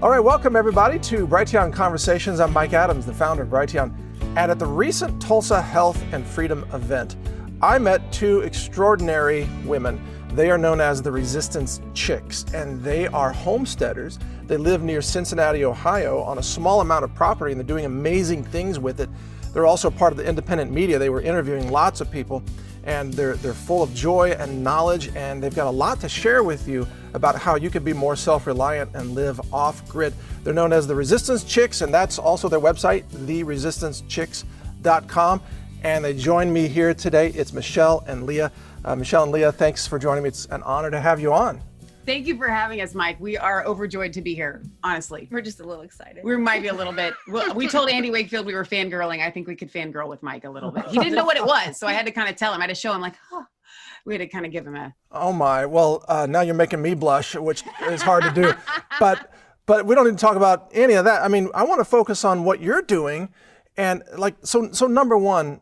All right, welcome everybody to Brighteon Conversations. I'm Mike Adams, the founder of Brighteon. And at the recent Tulsa Health and Freedom event, I met two extraordinary women. They are known as the Resistance Chicks, and they are homesteaders. They live near Cincinnati, Ohio, on a small amount of property, and they're doing amazing things with it. They're also part of the independent media. They were interviewing lots of people, and they're full of joy and knowledge, and they've got a lot to share with you about how you can be more self-reliant and live off-grid. They're known as the Resistance Chicks, and that's also their website, theresistancechicks.com. And they join me here today. It's Michelle and Leah. Michelle and Leah, thanks for joining me. It's an honor to have you on. Thank you for having us, Mike. We are overjoyed to be here, honestly. We're just a little excited. We might be a little bit. We told Andy Wakefield we were fangirling. I think we could fangirl with Mike a little bit. He didn't know what it was, so I had to kind of tell him. I had to show him, like, oh. We had to kind of give him a... Oh my, well, now you're making me blush, which is hard to do. But we don't need to talk about any of that. I mean, I want to focus on what you're doing. And like, so number one,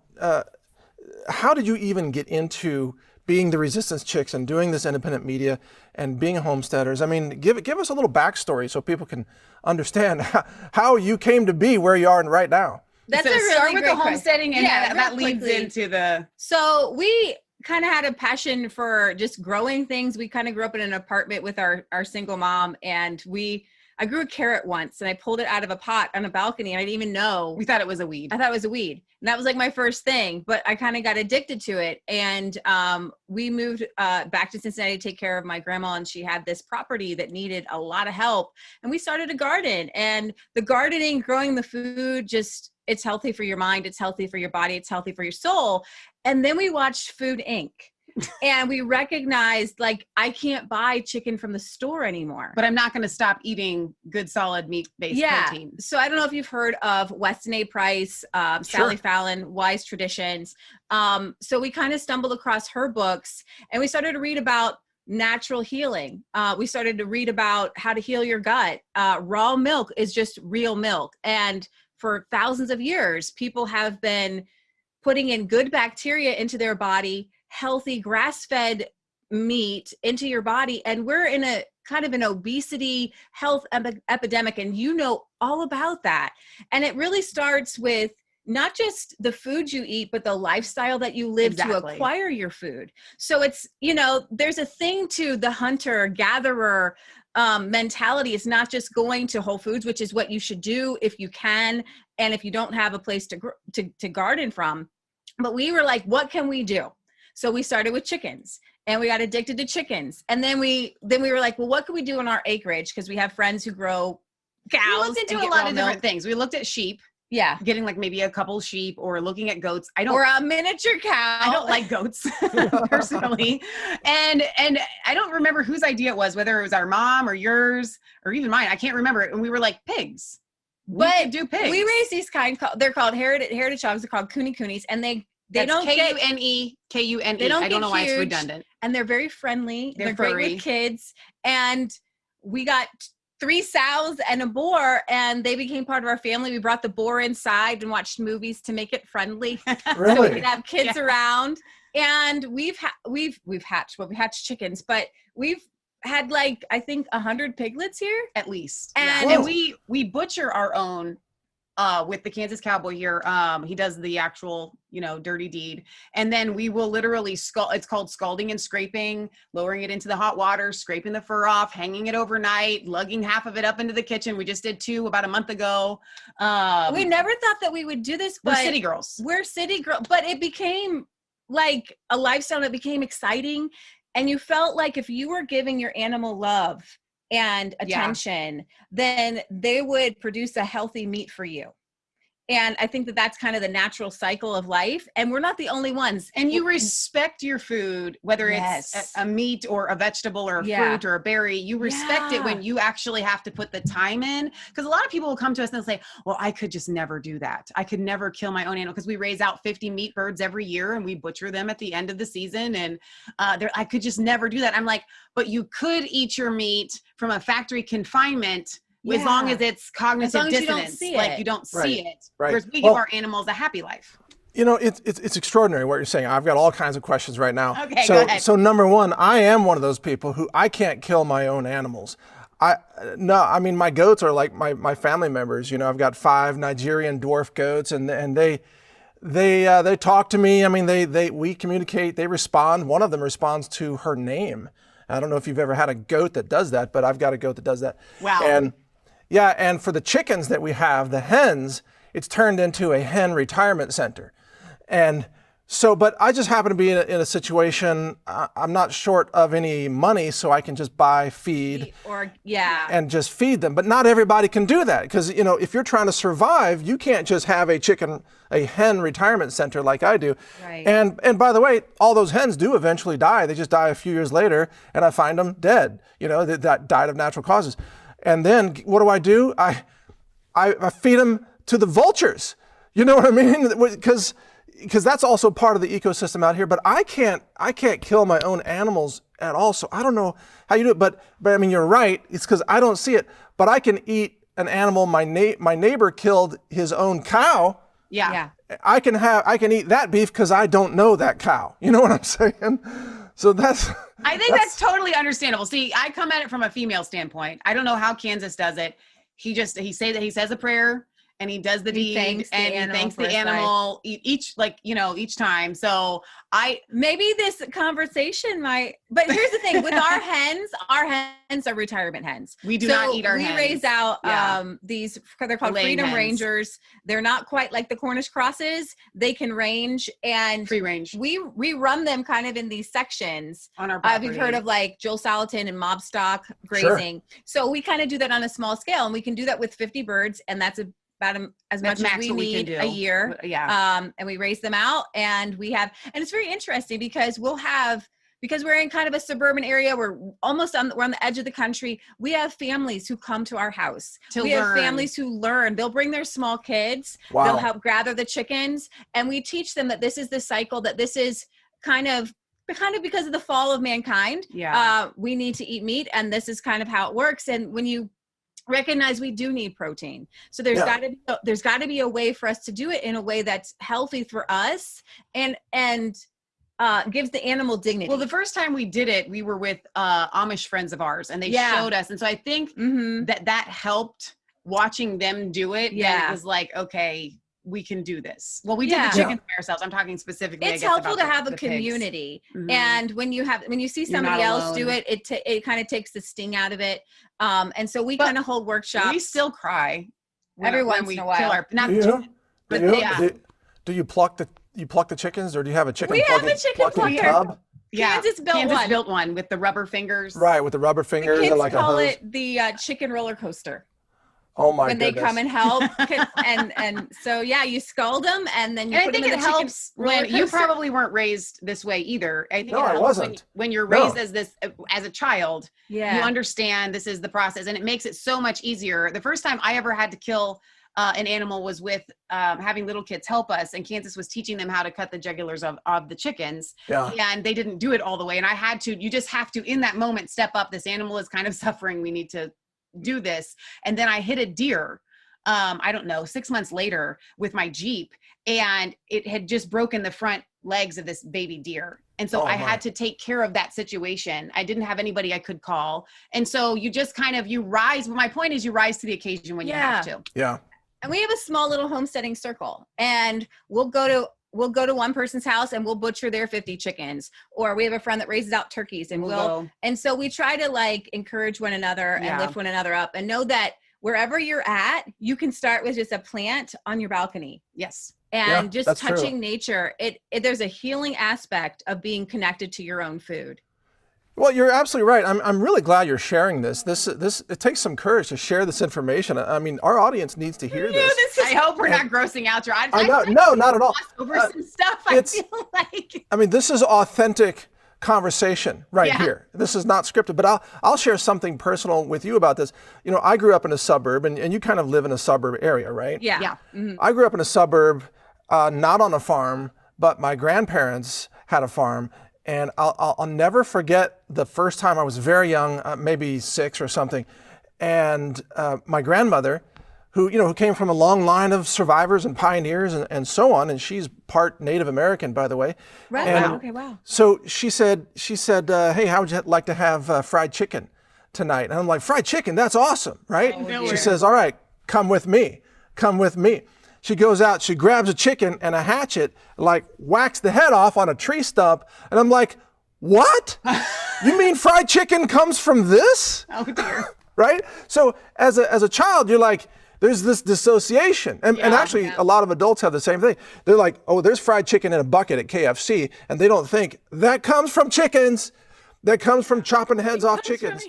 how did you even get into being the Resistance Chicks and doing this independent media and being homesteaders? I mean, give us a little backstory so people can understand how you came to be where you are right now. That's so a really start with great the homesteading, and that leads quickly into the... So we kind of had a passion for just growing things. We kind of grew up in an apartment with our single mom, and I grew a carrot once, and I pulled it out of a pot on a balcony, and I didn't even know. We thought it was a weed. I thought it was a weed. And that was like my first thing, but I kind of got addicted to it. And we moved back to Cincinnati to take care of my grandma, and she had this property that needed a lot of help. And we started a garden, and the gardening, growing the food, it's healthy for your mind. It's healthy for your body. It's healthy for your soul. And then we watched Food Inc. And we recognized, like, I can't buy chicken from the store anymore. But I'm not going to stop eating good, solid meat-based protein. So I don't know if you've heard of Weston A. Price, Sally Fallon, Wise Traditions. So we kind of stumbled across her books, and we started to read about natural healing. We started to read about how to heal your gut. Raw milk is just real milk. And for thousands of years, people have been putting in good bacteria into their body, healthy grass-fed meat into your body. And we're in a kind of an obesity health epidemic, and you know all about that. And it really starts with not just the food you eat, but the lifestyle that you live to acquire your food. So it's, there's a thing to the hunter-gatherer mentality. It's not just going to Whole Foods, which is what you should do if you can, and if you don't have a place to garden from. But we were like, what can we do? So we started with chickens, and we got addicted to chickens. And then we were like, well, what can we do in our acreage? Because we have friends who grow cows. We looked into a lot of different things. We looked at sheep. Yeah. Getting like maybe a couple sheep, or looking at goats. Or a miniature cow. I don't like goats personally. And I don't remember whose idea it was, whether it was our mom or yours or even mine. I can't remember it. And we were like, pigs. We could do pigs. We raise these they're called heritage hogs. They're called coonies, and they don't get K-U-N-E. They don't I don't know why it's huge, redundant. And they're very friendly. They're great furry. with kids. And we got 3 sows and a boar, and they became part of our family. We brought the boar inside and watched movies to make it friendly. Really? So we could have kids around. And we've hatched chickens, but we've had like, I think 100 piglets here. At least. And we butcher our own with the Kansas Cowboy here. He does the actual, dirty deed. And then we will literally it's called scalding and scraping, lowering it into the hot water, scraping the fur off, hanging it overnight, lugging half of it up into the kitchen. We just did 2 about a month ago. We never thought that we would do this, but we're city girls. But it became like a lifestyle that became exciting. And you felt like if you were giving your animal love and attention, then they would produce a healthy meat for you. And I think that that's kind of the natural cycle of life. And we're not the only ones. And you respect your food, whether it's a meat or a vegetable or a fruit or a berry. You respect it when you actually have to put the time in. Because a lot of people will come to us and they'll say, well, I could just never do that. I could never kill my own animal, because we raise out 50 meat birds every year and we butcher them at the end of the season. And I could just never do that. I'm like, but you could eat your meat from a factory confinement as long as it's cognitive dissonance, you don't see it. Whereas we give our animals a happy life. It's extraordinary what you're saying. I've got all kinds of questions right now. Okay, go ahead. So number one, I am one of those people who I can't kill my own animals. No, I mean, my goats are like my family members. You know, I've got 5 Nigerian dwarf goats, and they talk to me. I mean, we communicate. They respond. One of them responds to her name. I don't know if you've ever had a goat that does that, but I've got a goat that does that. Wow. And for the chickens that we have, the hens, it's turned into a hen retirement center. And so, but I just happen to be in a situation, I'm not short of any money, so I can just buy feed and just feed them. But not everybody can do that, because, you know, if you're trying to survive, you can't just have a hen retirement center like I do. Right. And by the way, all those hens do eventually die. They just die a few years later, and I find them dead, you know, that died of natural causes. And then what do? I feed them to the vultures. You know what I mean? Because that's also part of the ecosystem out here. But I can't kill my own animals at all. So I don't know how you do it. But I mean, you're right. It's because I don't see it. But I can eat an animal. My neighbor killed his own cow. Yeah. I can eat that beef because I don't know that cow. You know what I'm saying? So I think that's totally understandable. See, I come at it from a female standpoint. I don't know how Kansas does it. He says a prayer, and he does the deed, and he thanks the animal each time. So maybe this conversation might, but here's the thing with our hens are retirement hens. We do not eat our hens. We raise out these, they're called Freedom hens. Rangers. They're not quite like the Cornish crosses. They can range and free range. We run them kind of in these sections on our property. You've heard of like Joel Salatin and mob stock grazing. Sure. So we kind of do that on a small scale, and we can do that with 50 birds, and that's about as much as we need a year. Yeah. And we raise them out, and and it's very interesting because because we're in kind of a suburban area, we're on the edge of the country. We have families who come to our house. We have families who learn. They'll bring their small kids. Wow. They'll help gather the chickens, and we teach them that this is the cycle, that this is kind of because of the fall of mankind. Yeah. We need to eat meat, and this is kind of how it works. And when you recognize we do need protein, so there's got to be a way for us to do it in a way that's healthy for us and gives the animal dignity. Well, the first time we did it, we were with Amish friends of ours, and they showed us, and so I think that helped watching them do it. Yeah, and it was like, okay, we can do this. Well, we did the chickens by ourselves. I'm talking specifically. It's helpful to have a community, and when you see somebody else do it, it kind of takes the sting out of it. And so we kind of hold workshops. We still cry every once in a while. Do you pluck the chickens, or do you have a chicken? We have a chicken plucker. Yeah, Kansas built one with the rubber fingers. Right, with the rubber fingers. The kids and like call it the chicken roller coaster. Oh my goodness. When they come and help. and so, you scald them, and then you put them in the helps when you probably weren't raised this way either. I think it helps I wasn't. When you're raised as a child, you understand this is the process, and it makes it so much easier. The first time I ever had to kill an animal was with having little kids help us, and Kansas was teaching them how to cut the jugulars of the chickens, and they didn't do it all the way, and I had to. You just have to, in that moment, step up. This animal is kind of suffering. We need to do this. And then I hit a deer, I don't know, 6 months later with my Jeep, and it had just broken the front legs of this baby deer. And so I had to take care of that situation. I didn't have anybody I could call. And so you just you rise. My point is, you rise to the occasion when you have to. Yeah. And we have a small little homesteading circle, and we'll go to one person's house and we'll butcher their 50 chickens, or we have a friend that raises out turkeys, and and so we try to encourage one another and lift one another up, and know that wherever you're at, you can start with just a plant on your balcony. Yes. And just touching nature. There's a healing aspect of being connected to your own food. Well, you're absolutely right. I'm really glad you're sharing this. It takes some courage to share this information. I mean, our audience needs to hear this. I hope we're not grossing out your audience. I know, no, not at all. Over some stuff, I feel like. I mean, this is authentic conversation here. This is not scripted, but I'll share something personal with you about this. You know, I grew up in a suburb, and you kind of live in a suburb area, right? Yeah. Mm-hmm. I grew up in a suburb, not on a farm, but my grandparents had a farm. And I'll never forget the first time. I was very young, maybe 6 or something. And my grandmother, who came from a long line of survivors and pioneers and so on, and she's part Native American, by the way. Right. And okay. Wow. So she said, hey, how would you like to have fried chicken tonight. And I'm like, fried chicken, that's awesome, right? Oh, she says, all right, come with me. Come with me. She goes out, she grabs a chicken and a hatchet, like whacks the head off on a tree stump. And I'm like, what? You mean fried chicken comes from this? Oh dear. Right? So as a child, you're like, there's this dissociation. And actually, a lot of adults have the same thing. They're like, oh, there's fried chicken in a bucket at KFC. And they don't think, that comes from chickens. That comes from chopping heads off chickens.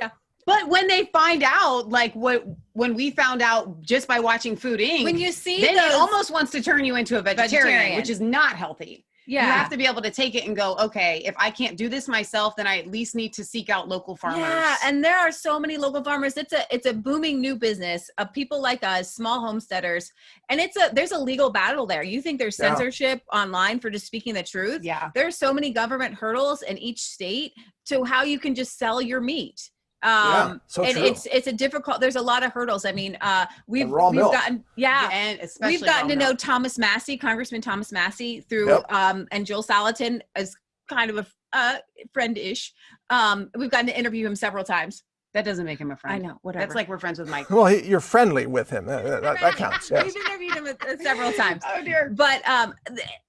Yeah. But when they find out, like when we found out just by watching Food Inc., when you see then it almost wants to turn you into a vegetarian, which is not healthy. Yeah. You have to be able to take it and go, okay, if I can't do this myself, then I at least need to seek out local farmers. Yeah, and there are so many local farmers. It's a booming new business of people like us, small homesteaders, and there's a legal battle there. You think there's censorship online for just speaking the truth? Yeah. There's so many government hurdles in each state to how you can just sell your meat. So and true. it's a difficult, there's a lot of hurdles. I mean, we've milk. gotten, and especially we've gotten to know milk. Thomas Massey, Congressman Thomas Massey through, and Joel Salatin as kind of a friend-ish. We've gotten to interview him several times. That doesn't make him a friend. I know, whatever. That's like we're friends with Mike. Well, you're friendly with him. That counts. Yes. We've interviewed him several times. Oh dear. But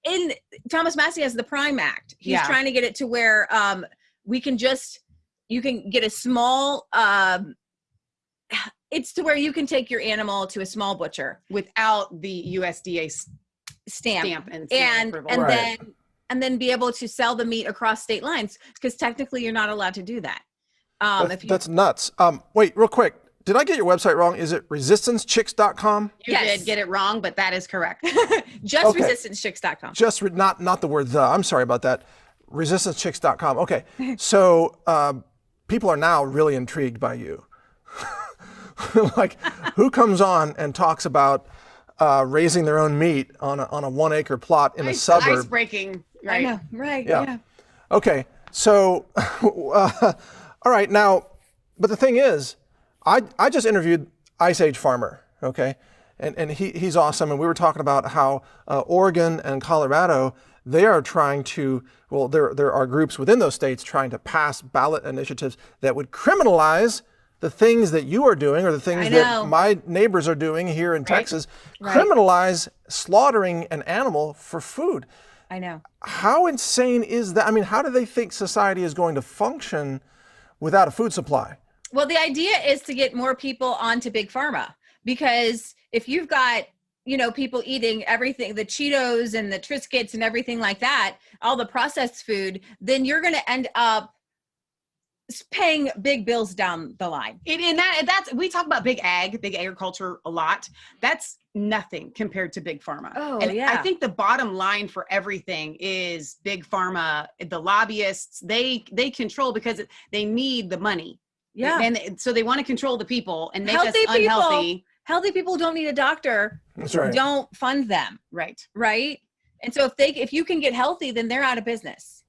in Thomas Massey has the Prime Act. He's trying to get it to where you can get a small, it's to where you can take your animal to a small butcher without the USDA stamp and then be able to sell the meat across state lines, because technically you're not allowed to do that. That's nuts. Wait, real quick. Did I get your website wrong? Is it resistancechicks.com? You did get it wrong, but that is correct. Just resistancechicks.com. Just not the word the. I'm sorry about that. Resistancechicks.com. Okay. So people are now really intrigued by you. Like, who comes on and talks about raising their own meat on a 1 acre plot in a suburb? Ice breaking. Right. I know. Right. Yeah. Okay. So, all right. Now, but the thing is, I just interviewed Ice Age Farmer. Okay. And he's awesome. And we were talking about how Oregon and Colorado, they are trying to, well, there are groups within those states trying to pass ballot initiatives that would criminalize the things that you are doing or the things that my neighbors are doing here in Texas, criminalize slaughtering an animal for food. I know. How insane is that? I mean, how do they think society is going to function without a food supply? Well, the idea is to get more people onto Big Pharma, because if you've got, people eating everything, the Cheetos and the Triscuits and everything like that, all the processed food, then you're going to end up paying big bills down the line. That's we talk about big agriculture a lot. That's nothing compared to Big Pharma. Oh, and yeah. I think the bottom line for everything is Big Pharma, the lobbyists, they control because they need the money. Yeah. And so they want to control the people and make Healthy us unhealthy. Healthy people don't need a doctor. That's right. Don't fund them. Right. Right. And so if you can get healthy, then they're out of business.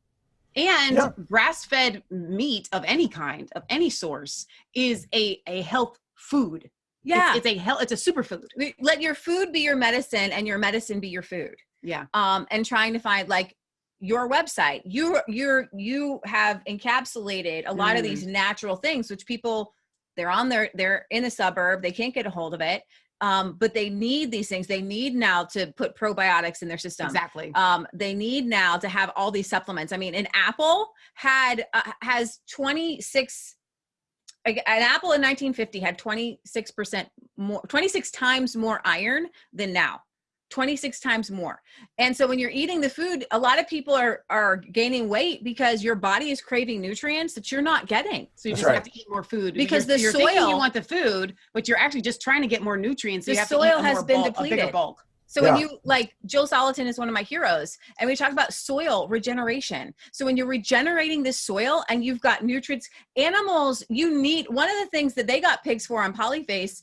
And grass-fed meat of any kind, of any source, is a health food. Yeah. It's a superfood. Let your food be your medicine and your medicine be your food. Yeah. And trying to find, like, your website, you have encapsulated a lot of these natural things, which people, they're in a suburb, they can't get a hold of it. But they need these things. They need now to put probiotics in their system. Exactly. They need now to have all these supplements. I mean, an apple has 26. An apple in 1950 had 26% more, 26 times more iron than now. 26 times more. And so when you're eating the food, a lot of people are gaining weight because your body is craving nutrients that you're not getting. So you just have to eat more food because you're the soil, thinking you want the food, but you're actually just trying to get more nutrients. So the you have soil to eat has been depleted. A bigger bulk. So when you, like, Joel Salatin is one of my heroes, and we talk about soil regeneration. So when you're regenerating this soil and you've got nutrients, animals, you need, one of the things that they got pigs for on Polyface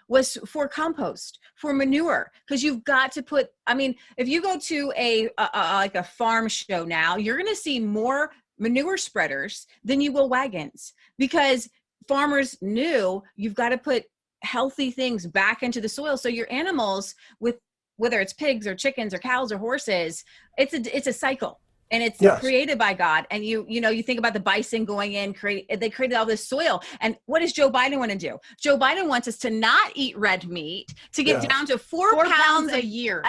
was for compost, for manure, because you've got to put, I mean, if you go to like a farm show now, you're going to see more manure spreaders than you will wagons, because farmers knew you've got to put healthy things back into the soil. So your animals, with whether it's pigs or chickens or cows or horses, it's a cycle. And it's created by God. And you think about the bison going in, they created all this soil. And what does Joe Biden want to do? Joe Biden wants us to not eat red meat, to get down to 4 pounds a year.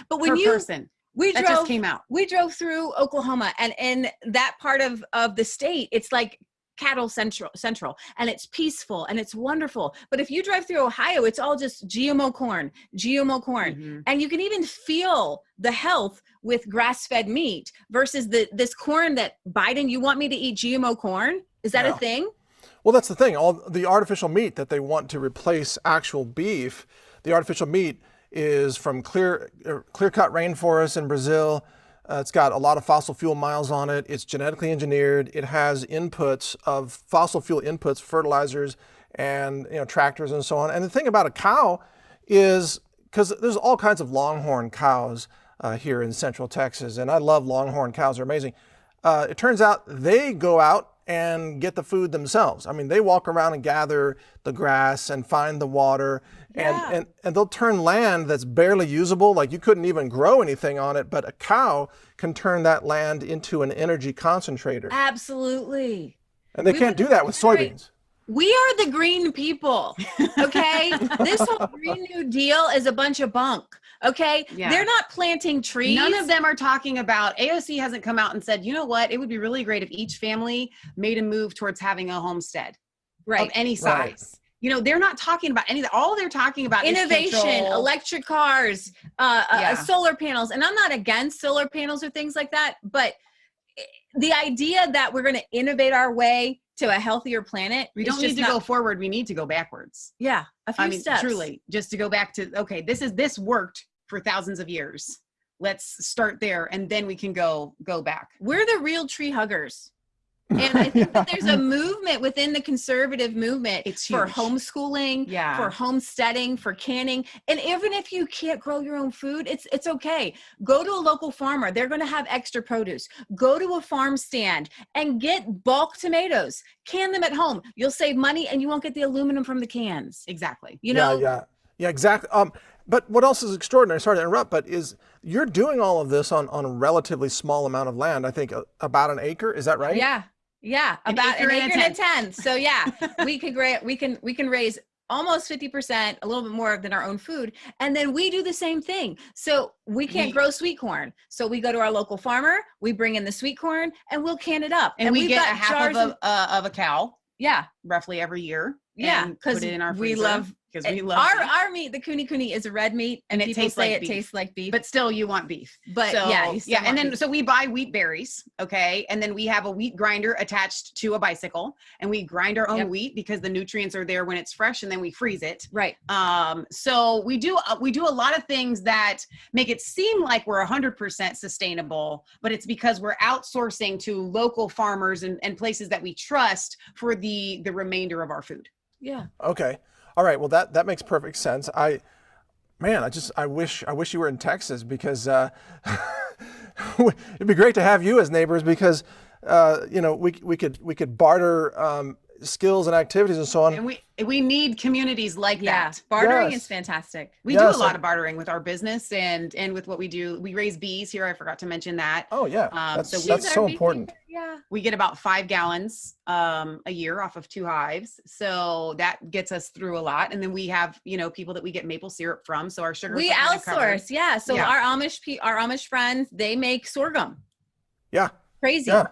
But when per person. That just came out. We drove through Oklahoma, and in that part of the state, it's like cattle central, and it's peaceful and it's wonderful. But if you drive through Ohio, it's all just GMO corn. Mm-hmm. And you can even feel the health with grass-fed meat versus this corn that Biden, you want me to eat GMO corn? Is that a thing? Well, that's the thing. All the artificial meat that they want to replace actual beef, the artificial meat is from clear-cut rainforests in Brazil. It's got a lot of fossil fuel miles on it. It's genetically engineered. It has inputs of fossil fuel inputs, fertilizers, and tractors and so on. And the thing about a cow is, because there's all kinds of longhorn cows here in Central Texas, and I love longhorn cows. They're amazing. It turns out they go out and get the food themselves. I mean, they walk around and gather the grass and find the water, and they'll turn land that's barely usable, like you couldn't even grow anything on it, but a cow can turn that land into an energy concentrator. Absolutely. And they can't do that with soybeans. We are the green people, okay? This whole Green New Deal is a bunch of bunk, okay? Yeah. They're not planting trees. None of them are talking about, AOC hasn't come out and said, you know what, it would be really great if each family made a move towards having a homestead of any size. They're not talking about anything. All they're talking about innovation, is control. electric cars, solar panels. And I'm not against solar panels or things like that, but the idea that we're going to innovate our way to a healthier planet. We don't need to go forward. We need to go backwards. Yeah. A few steps. Truly, just to go back to, okay, this worked for thousands of years. Let's start there. And then we can go back. We're the real tree huggers. And I think that there's a movement within the conservative movement for homeschooling, for homesteading, for canning. And even if you can't grow your own food, it's okay. Go to a local farmer. They're going to have extra produce. Go to a farm stand and get bulk tomatoes. Can them at home. You'll save money and you won't get the aluminum from the cans. Exactly. Yeah, exactly. But what else is extraordinary, sorry to interrupt, but is you're doing all of this on a relatively small amount of land, I think about an acre. Is that right? Yeah, about an acre and a tenth. So we can raise almost 50%, a little bit more than our own food. And then we do the same thing. So we can't grow sweet corn. So we go to our local farmer, we bring in the sweet corn and we'll can it up. And we get a half of a cow. Yeah. Roughly every year. Yeah. Because we love our meat. The kuni is a red meat, and it tastes like beef. But still, you want beef. But and then so we buy wheat berries, okay, and then we have a wheat grinder attached to a bicycle, and we grind our own wheat because the nutrients are there when it's fresh, and then we freeze it. Right. So we do a lot of things that make it seem like we're 100% sustainable, but it's because we're outsourcing to local farmers and places that we trust for the remainder of our food. Yeah. Okay. All right. Well, that makes perfect sense. I wish you were in Texas because it'd be great to have you as neighbors because we could barter skills and activities and so on. And we need communities like that. Bartering is fantastic. We do a lot of bartering with our business and with what we do. We raise bees here. I forgot to mention that. Oh yeah. That's so important. Yeah. We get about 5 gallons a year off of 2 hives. So that gets us through a lot. And then we have, people that we get maple syrup from. So our sugar. We outsource. Yeah. So our Amish friends, they make sorghum. Yeah. Crazy. Yeah.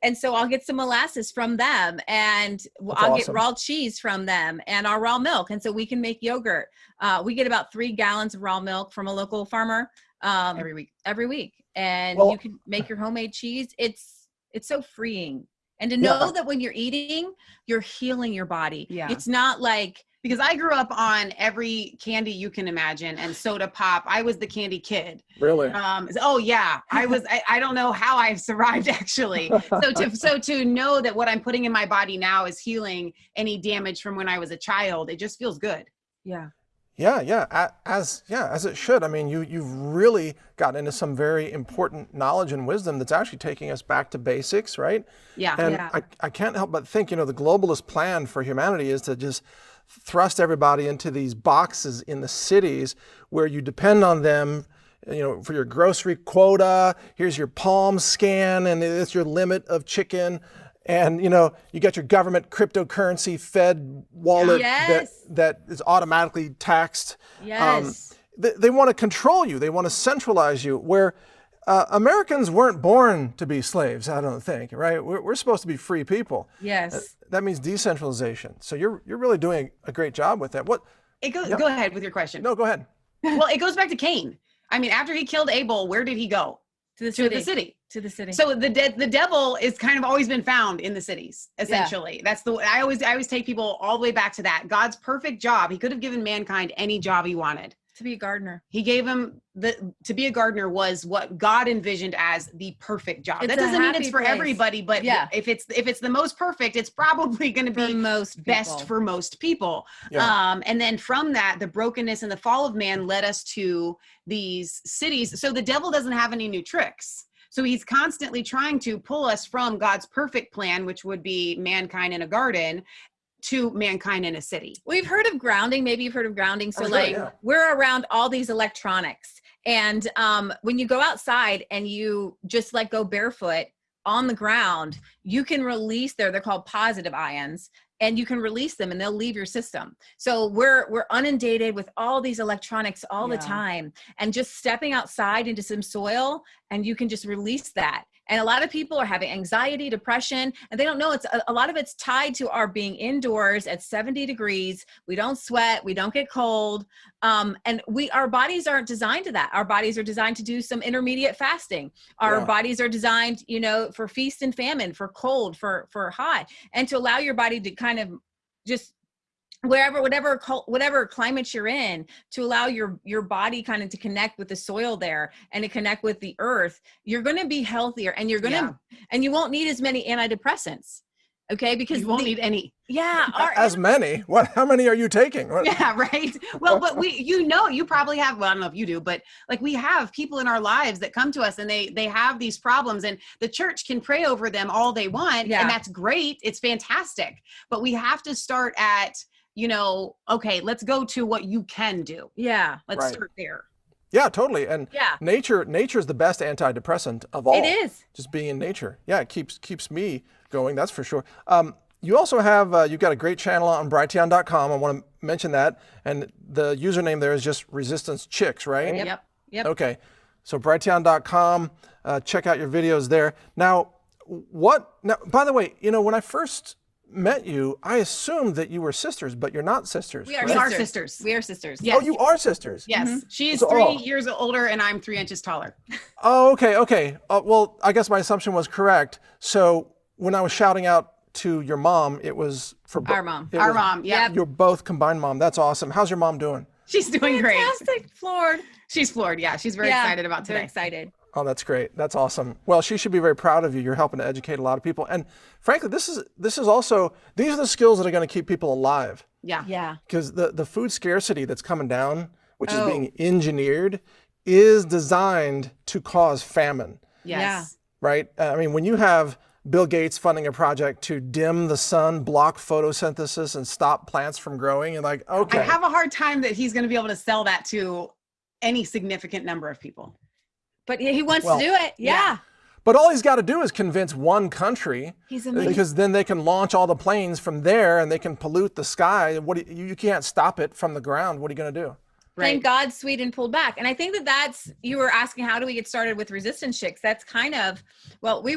And so I'll get some molasses from them, and I'll get raw cheese from them, and our raw milk. And so we can make yogurt. We get about 3 gallons of raw milk from a local farmer every week. And you can make your homemade cheese. It's so freeing. And to know that when you're eating, you're healing your body. Yeah. It's not like, because I grew up on every candy you can imagine and soda pop. I was the candy kid. Really? Oh yeah. I was, I don't know how I've survived actually. So to know that what I'm putting in my body now is healing any damage from when I was a child, it just feels good. Yeah. Yeah. As it should. I mean, you've really gotten into some very important knowledge and wisdom that's actually taking us back to basics, right? Yeah. And I can't help but think, the globalist plan for humanity is to just thrust everybody into these boxes in the cities where you depend on them, for your grocery quota. Here's your palm scan, and it's your limit of chicken. And, you got your government cryptocurrency Fed wallet that is automatically taxed. Yes. They want to control you. They want to centralize you, where Americans weren't born to be slaves, I don't think, right? We're supposed to be free people. Yes. That means decentralization. So you're really doing a great job with that. Go ahead with your question. No, go ahead. Well, it goes back to Cain. I mean, after he killed Abel, where did he go? To the city. So the devil is kind of always been found in the cities, essentially. Yeah. That's I always take people all the way back to that. God's perfect job. He could have given mankind any job he wanted. To be a gardener. He gave him to be a gardener was what God envisioned as the perfect job. That doesn't mean it's for everybody, but if it's the most perfect, it's probably going to be best for most people. Yeah. And then from that, the brokenness and the fall of man led us to these cities. So the devil doesn't have any new tricks. So he's constantly trying to pull us from God's perfect plan, which would be mankind in a garden, to mankind in a city. We've heard of grounding. Maybe you've heard of grounding. So we're around all these electronics. And when you go outside and you just go barefoot on the ground, you can release they're called positive ions, and you can release them and they'll leave your system. So we're inundated with all these electronics all the time, and just stepping outside into some soil and you can just release that. And a lot of people are having anxiety, depression, and they don't know a lot of it's tied to our being indoors at 70 degrees. We don't sweat, we don't get cold. And our bodies aren't designed to that. Our bodies are designed to do some intermediate fasting. Our bodies are designed, for feast and famine, for cold, for hot, and to allow your body to kind of just whatever climate you're in, to allow your body kind of to connect with the soil there and to connect with the earth. You're going to be healthier, and you're going to, and you won't need as many antidepressants. Okay. Because you won't need any. Yeah. As many? How many are you taking? Yeah. Right. Well, but you probably have, well, I don't know if you do, but we have people in our lives that come to us and they have these problems, and the church can pray over them all they want. And that's great. It's fantastic. But we have to start at, okay, let's go to what you can do. Yeah. Let's start there. Yeah, totally. And nature is the best antidepressant of all. It is. Just being in nature. Yeah, it keeps me going, that's for sure. You also have, you've got a great channel on Brighteon.com. I want to mention that. And the username there is just Resistance Chicks, right? Yep. Okay. So Brighteon.com, check out your videos there. Now, by the way, when I first met you, I assumed that you were sisters, but you're not sisters. We are sisters. We are sisters. Yes. Oh, you are sisters? Yes. Mm-hmm. She's 3 years older and I'm 3 inches taller. Oh, okay. Well, I guess my assumption was correct. So when I was shouting out to your mom, it was for our mom. Our mom, yeah. You're both combined mom. That's awesome. How's your mom doing? She's doing great. Fantastic. Floored. She's floored. Yeah. She's very excited about today. Very excited. Oh, that's great. That's awesome. Well, she should be very proud of you. You're helping to educate a lot of people. And frankly, this is also, these are the skills that are going to keep people alive. Yeah. Yeah. Because the food scarcity that's coming down, which is being engineered, is designed to cause famine. Yes. Yeah. Right? I mean, when you have Bill Gates funding a project to dim the sun, block photosynthesis, and stop plants from growing, and okay. I have a hard time that he's going to be able to sell that to any significant number of people. But he wants to do it. Yeah. But all he's got to do is convince one country. He's amazing. Because then they can launch all the planes from there and they can pollute the sky. You can't stop it from the ground. What are you going to do? Right. Thank God Sweden pulled back. And I think that's, you were asking, how do we get started with Resistance Chicks? That's kind of, well, we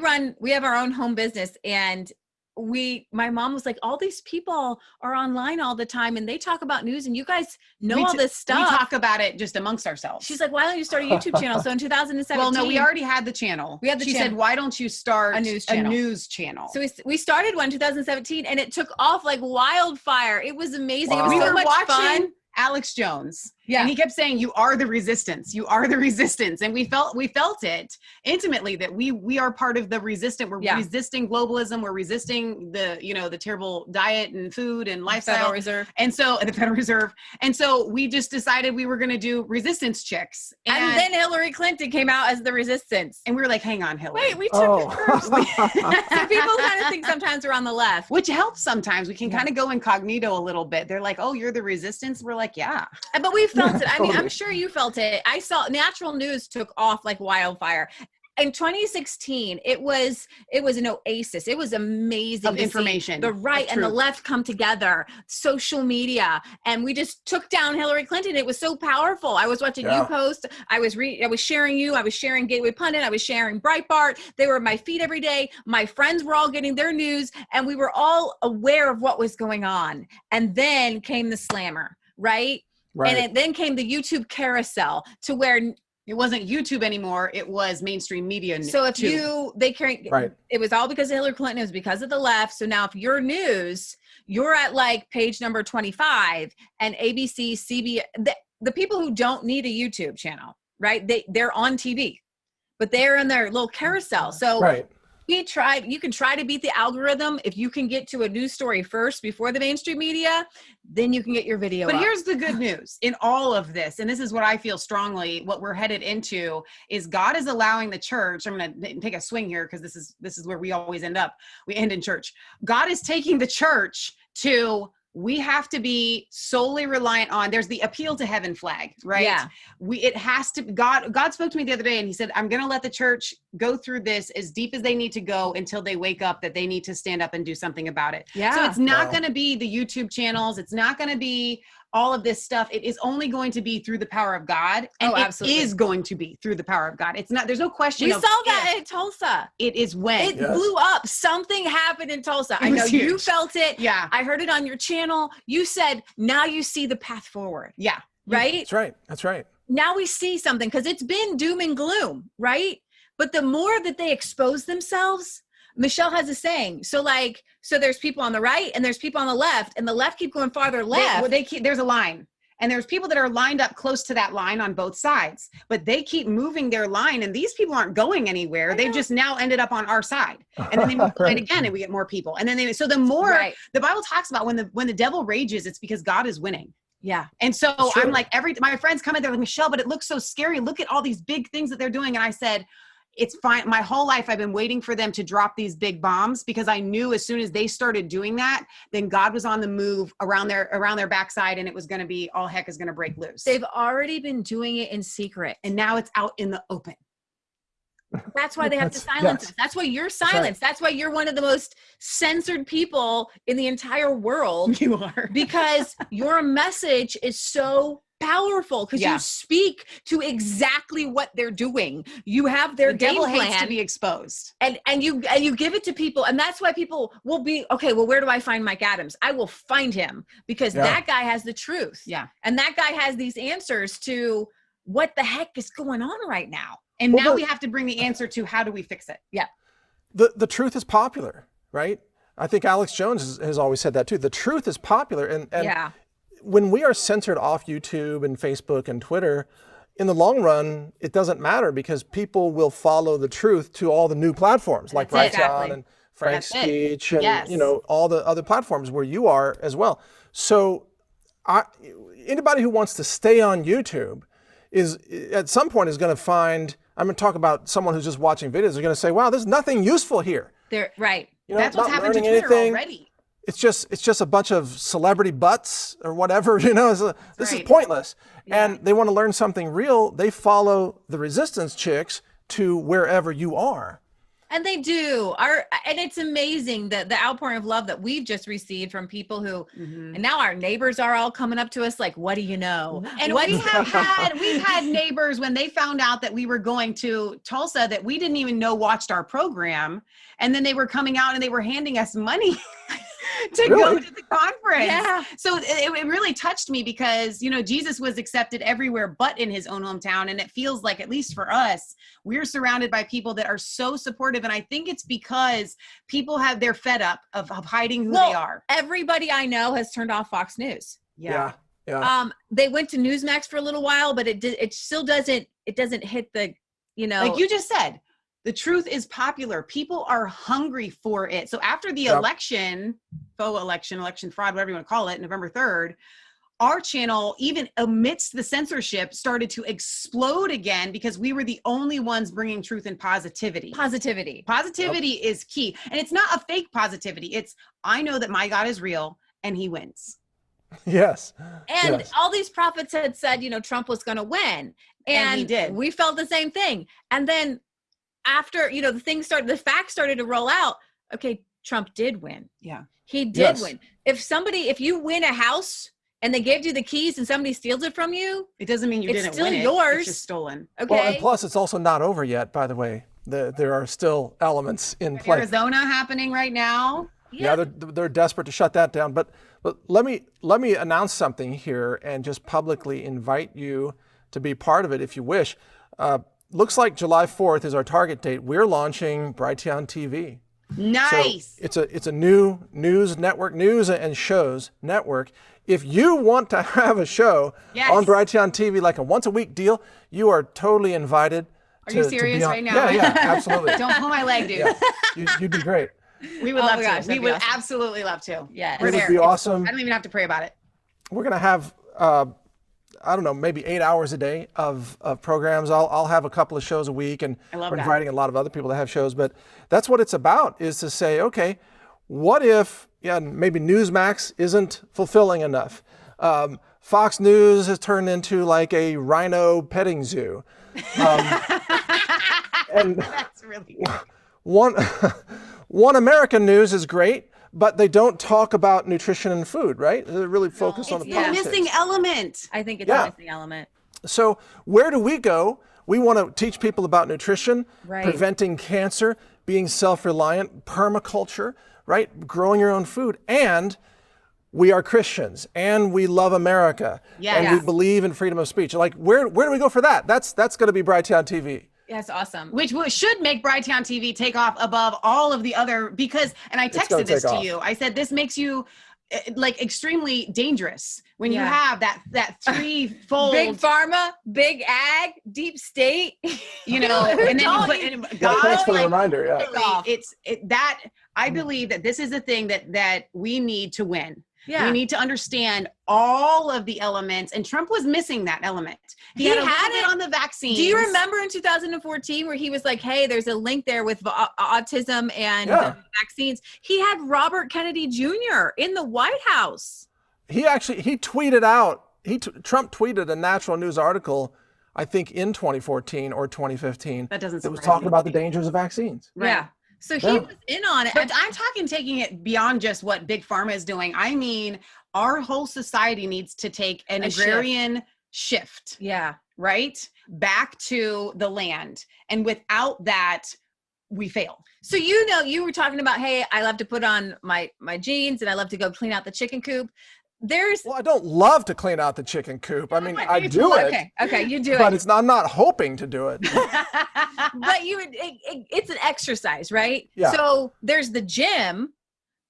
have our own home business, and my mom was like, all these people are online all the time and they talk about news, and you guys know all this stuff. We talk about it just amongst ourselves. She's like, why don't you start a YouTube channel? So in 2017. Well, no, we already had the channel. She said, why don't you start a news channel? So we started one in 2017 and it took off like wildfire. It was amazing. Wow. It was so much fun. Alex Jones. Yeah. And he kept saying, you are the resistance. You are the resistance. And we felt it intimately that we are part of the resistance. We're resisting globalism. We're resisting the terrible diet and food and lifestyle. Federal Reserve. And so the Federal Reserve. And so we just decided we were going to do Resistance Chicks. And then Hillary Clinton came out as the resistance. And we were like, hang on, Hillary. Wait, we took it first. So people kind of think sometimes we're on the left. Which helps sometimes. We can kind of go incognito a little bit. They're like, oh, you're the resistance. We're like, yeah. But we felt it. I mean, I'm sure you felt it. I saw natural news took off like wildfire. In 2016, it was an oasis. It was amazing of information. The right and the left come together, social media, and we just took down Hillary Clinton. It was so powerful. I was watching you post. I was sharing you. I was sharing Gateway Pundit. I was sharing Breitbart. They were in my feed every day. My friends were all getting their news, and we were all aware of what was going on. And then came the slammer, right? And then came the YouTube carousel to where it wasn't YouTube anymore. It was mainstream media. So if it was all because of Hillary Clinton. It was because of the left. So now if your news, you're at like page number 25 and ABC, CBS, the people who don't need a YouTube channel, right? They're on TV, but they're in their little carousel. So you can try to beat the algorithm. If you can get to a news story first before the mainstream media, then you can get your video But up. Here's the good news in all of this, and this is what I feel strongly, what we're headed into is God is allowing the church. I'm going to take a swing here because this is where we always end up. We end in church. God is taking the church to, we have to be solely reliant on, there's the appeal to heaven flag, right? Yeah. God spoke to me the other day and he said, I'm going to let the church go through this as deep as they need to go until they wake up that they need to stand up and do something about it. Yeah. So it's not going to be the YouTube channels. It's not going to be all of this stuff. It is only going to be through the power of God. And it is going to be through the power of God. It's not, there's no question. We saw that in Tulsa. It is when it blew up. Something happened in Tulsa. I know you felt it. Yeah. I heard it on your channel. You said, now you see the path forward. Yeah. Right? That's right. That's right. Now we see something because it's been doom and gloom, right? But the more that they expose themselves, Michelle has a saying. So there's people on the right and there's people on the left, and the left keep going farther left. There's a line. And there's people that are lined up close to that line on both sides, but they keep moving their line, and these people aren't going anywhere. They've just now ended up on our side, and then they move the line again, and we get more people. And then the more the Bible talks about when the devil rages, it's because God is winning. Yeah. And so I'm like, my friends come in, they're like, Michelle, but it looks so scary. Look at all these big things that they're doing. And I said, it's fine. My whole life, I've been waiting for them to drop these big bombs because I knew as soon as they started doing that, then God was on the move around their backside, and it was going to be all heck is going to break loose. They've already been doing it in secret, and now it's out in the open. That's why they have to silence us. That's why you're silenced. That's why you're one of the most censored people in the entire world. You are. Because your message is so powerful because you speak to exactly what they're doing. You have their game plan. The devil hates to be exposed. And you give it to people. And that's why people will be, okay, well, where do I find Mike Adams? I will find him because that guy has the truth. Yeah. And that guy has these answers to what the heck is going on right now. And now we have to bring the answer to how do we fix it? Yeah. The truth is popular, right? I think Alex Jones has always said that too. The truth is popular. And when we are censored off YouTube and Facebook and Twitter, in the long run, it doesn't matter because people will follow the truth to all the new platforms like Brighteon and Frank's Speech and all the other platforms where you are as well. So anybody who wants to stay on YouTube is at some point is going to find, I'm going to talk about someone who's just watching videos, they're going to say, wow, there's nothing useful here. Right. You know, that's what's happened to Twitter already. It's just a bunch of celebrity butts or whatever, this is pointless. Yeah. And they want to learn something real. They follow the resistance chicks to wherever you are. And they do. And it's amazing the outpouring of love that we've just received from people who, and now our neighbors are all coming up to us like, what do you know? And we've had neighbors when they found out that we were going to Tulsa that we didn't even know watched our program. And then they were coming out and they were handing us money to go to the conference. Yeah. So it really touched me because, Jesus was accepted everywhere but in his own hometown. And it feels like, at least for us, we're surrounded by people that are so supportive. And I think it's because they're fed up of hiding who they are. Everybody I know has turned off Fox News. Yeah. They went to Newsmax for a little while, but it still doesn't hit the, like you just said, the truth is popular. People are hungry for it. So after the election, election fraud, whatever you want to call it, November 3rd, our channel, even amidst the censorship, started to explode again because we were the only ones bringing truth and positivity. Positivity is key. And it's not a fake positivity. It's, I know that my God is real and he wins. Yes. And all these prophets had said, Trump was going to win. And he did. We felt the same thing. And then after, the facts started to roll out. Okay, Trump did win. Yeah. He did win. If you win a house and they gave you the keys and somebody steals it from you, it doesn't mean you didn't win it. It's still yours. It's just stolen. Okay. Well, and plus it's also not over yet, by the way. There are still elements in play. Arizona happening right now. Yeah, they're desperate to shut that down. But let me announce something here and just publicly invite you to be part of it if you wish. Looks like July 4th is our target date. We're launching Brighteon TV. Nice. So it's a new news network, news and shows network. If you want to have a show on Brighteon TV, like a once a week deal, you are totally invited. Are you serious right now? Yeah, absolutely. Don't pull my leg, dude. Yeah, you'd be great. We would love to. We would absolutely love to. Yeah, it would be awesome. I don't even have to pray about it. We're gonna have I don't know, maybe 8 hours a day of programs. I'll have a couple of shows a week, and we're inviting a lot of other people to have shows. But that's what it's about, is to say, okay, what if maybe Newsmax isn't fulfilling enough? Fox News has turned into like a rhino petting zoo. And that's really good. One American News is great, but they don't talk about nutrition and food, right? They're really focused on the politics. It's a missing element. I think it's a missing element. So where do we go? We want to teach people about nutrition, preventing cancer, being self-reliant, permaculture, right? Growing your own food. And we are Christians, and we love America, and we believe in freedom of speech. Like, where do we go for that? That's going to be Brighteon TV. That's awesome. Which should make Brighteon TV take off above all of the other, because, and I texted this to you, I said, this makes you like extremely dangerous when you have that threefold big pharma, big ag, deep state, and then you put in God. Thanks for the reminder. Yeah. I believe that this is the thing that we need to win. Yeah. We need to understand all of the elements, and Trump was missing that element. He had it on the vaccine. Do you remember in 2014 where he was like, hey, there's a link there with autism and vaccines? He had Robert Kennedy Jr. in the White House. He tweeted out, Trump tweeted a Natural News article, I think in 2014 or 2015. That doesn't It was talking about the dangers of vaccines. Right. Yeah. So he was in on it. But I'm talking taking it beyond just what Big Pharma is doing. I mean, our whole society needs to take an agrarian shift. Yeah. Right? Back to the land. And without that, we fail. So, you were talking about, hey, I love to put on my jeans and I love to go clean out the chicken coop. Well, I don't love to clean out the chicken coop. I mean, I do it. Okay, you do it. But I'm not hoping to do it. But it's an exercise, right? Yeah. So there's the gym,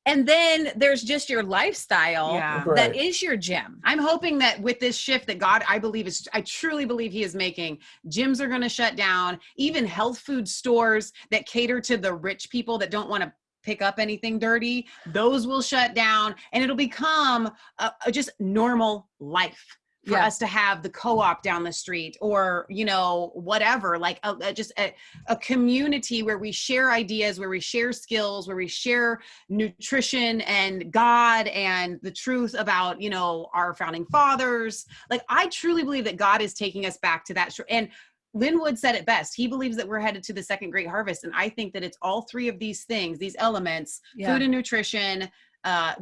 and then there's just your lifestyle that is your gym. I'm hoping that with this shift that God, I truly believe he is making, gyms are going to shut down, even health food stores that cater to the rich people that don't want to pick up anything dirty, those will shut down, and it'll become a just normal life for us to have the co-op down the street, or whatever, like just a community where we share ideas, where we share skills, where we share nutrition and God and the truth about our founding fathers. Like, I truly believe that God is taking us back to that. And Linwood said it best. He believes that we're headed to the second great harvest. And I think that it's all three of these things, these elements, food and nutrition,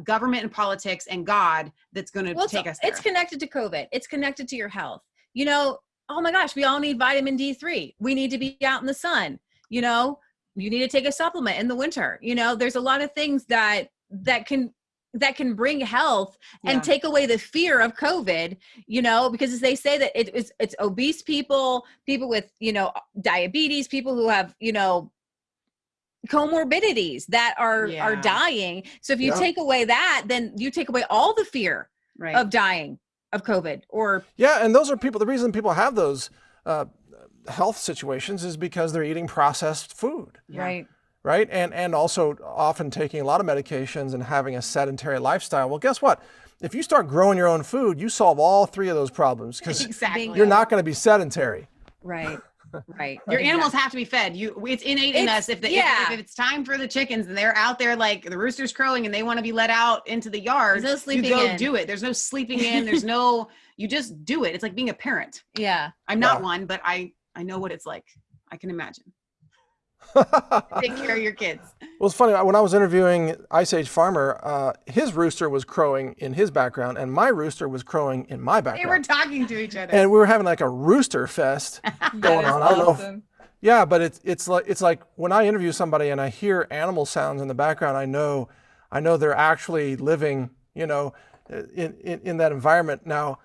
government and politics, and God, that's going to take us there. It's connected to COVID. It's connected to your health. Oh my gosh, we all need vitamin D3. We need to be out in the sun. You need to take a supplement in the winter. There's a lot of things that can bring health and take away the fear of COVID, because as they say that it's obese people with, diabetes, people who have, comorbidities that are dying. So if you take away that, then you take away all the fear of dying of COVID and those are the reason people have those health situations is because they're eating processed food. Right. Right. And also often taking a lot of medications and having a sedentary lifestyle. Well, guess what? If you start growing your own food, you solve all three of those problems, because you're not going to be sedentary. Right. Right. Your animals have to be fed. It's innate in us. If it's time for the chickens and they're out there, like the rooster's crowing and they want to be let out into the yard, There's no sleeping you go in. do it. There's no sleeping in. You just do it. It's like being a parent. Yeah. I'm not one, but I know what it's like. I can imagine. Take care of your kids. Well, it's funny. When I was interviewing Ice Age Farmer, his rooster was crowing in his background, and my rooster was crowing in my background. They were talking to each other, and we were having like a rooster fest going on. I don't know. Yeah, but it's like when I interview somebody and I hear animal sounds in the background, I know they're actually living, in that environment. Now,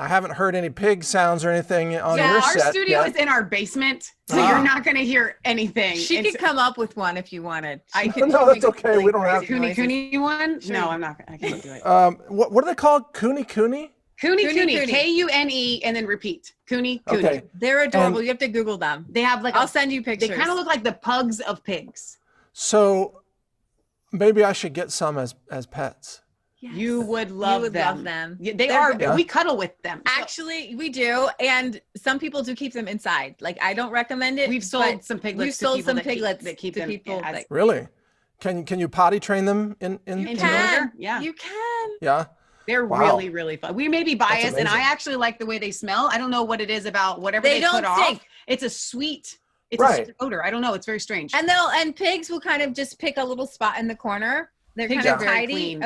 I haven't heard any pig sounds or anything on your set. Our studio is in our basement, so you're not going to hear anything. She could come up with one if you wanted. No, that's okay. We don't have Cooney one. Sure. No, I'm not. I can't do it. What are they called? Cooney? Cooney. Kune, and then repeat. Cooney. Okay. They're adorable. You have to Google them. They have I'll send you pictures. They kind of look like the pugs of pigs. So maybe I should get some as pets. Yes. You would love them. Yeah, They're are. Yeah. We cuddle with them. Actually, we do, and some people do keep them inside. Like I don't recommend it. We've sold some piglets. We've sold some piglets that keep to them. People. Really? Can you potty train them in? You can. Yeah, you can. Yeah. They're really, really fun. We may be biased, and I actually like the way they smell. I don't know what it is about whatever they put off. It's a sweet. It's a sweet odor. I don't know. It's very strange. And pigs will kind of just pick a little spot in the corner. They're kind of tidy